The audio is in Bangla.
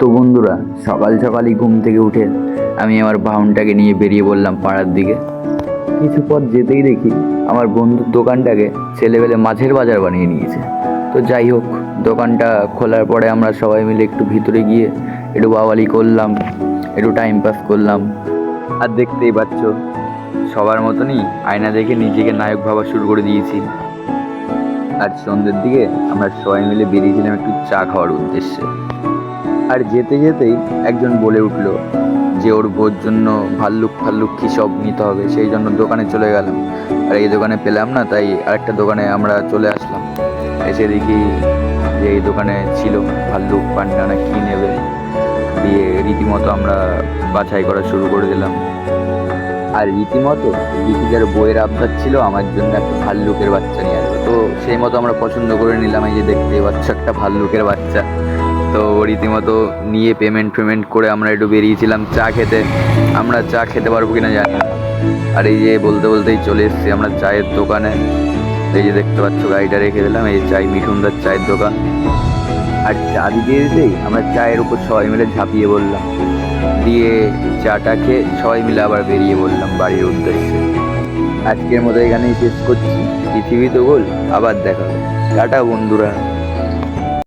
তো বন্ধুরা, সকাল সকালই ঘুম থেকে উঠে আমি আমার বাহনটাকে নিয়ে বেরিয়ে পড়লাম পাড়ার দিকে। কিছু পথ যেতেই দেখি আমার বন্ধুর দোকানটাকে ছেলেবেলে মাছের বাজার বানিয়ে নিয়েছে। তো যাই হোক, দোকানটা খোলার পরে আমরা সবাই মিলে একটু ভিতরে গিয়ে একটু বাওয়ালি করলাম, একটু টাইম পাস করলাম। আর দেখতেই পাচ্ছ, সবার মতনই আয়না দেখে নিজেকে নায়ক ভাবা শুরু করে দিয়েছি। আর সন্ধ্যের দিকে আমরা সবাই মিলে বেরিয়েছিলাম একটু চা খাওয়ার উদ্দেশ্যে। আর যেতে যেতেই একজন বলে উঠলো যে ওর ভোর জন্য ভাল্লুক কী সব নিতে হবে, সেই জন্য দোকানে চলে গেলাম। আর এই দোকানে পেলাম না, তাই আরেকটা দোকানে আমরা চলে আসলাম। এসে দেখি যে এই দোকানে ছিল ভাল্লুক পান্ডা না কী নেবে, দিয়ে রীতিমতো আমরা বাছাই করা শুরু করে দিলাম। আর রীতিমতো রীতিকার বইয়ের আবদার ছিল আমার জন্য একটা ভাল্লুকের বাচ্চা নিয়ে আসবে। তো সেই মতো আমরা পছন্দ করে নিলাম। এই যে দেখতে পাচ্ছ একটা ভাল্লুকের বাচ্চা। তো রীতিমতো নিয়ে পেমেন্ট করে আমরা একটু বেরিয়েছিলাম চা খেতে। আমরা চা খেতে পারবো কিনা জানি না। আর এই যে বলতে বলতেই চলে এসেছি আমরা চায়ের দোকানে। এই যে দেখতে পাচ্ছ গাড়িটা রেখে দিলাম, এই মিঠুনদার চায়ের দোকান। আর চা দিতে দিতেই আমরা চায়ের উপর সবাই মিলে ঝাঁপিয়ে পড়লাম, দিয়ে চাটা খেয়ে সবাই মিলে আবার বেরিয়ে পড়লাম বাড়ির উদ্দেশ্যে। আজকের মতো এখানেই শেষ করছি। পৃথিবী তো গোল, আবার দেখা হবে। টাটা বন্ধুরা।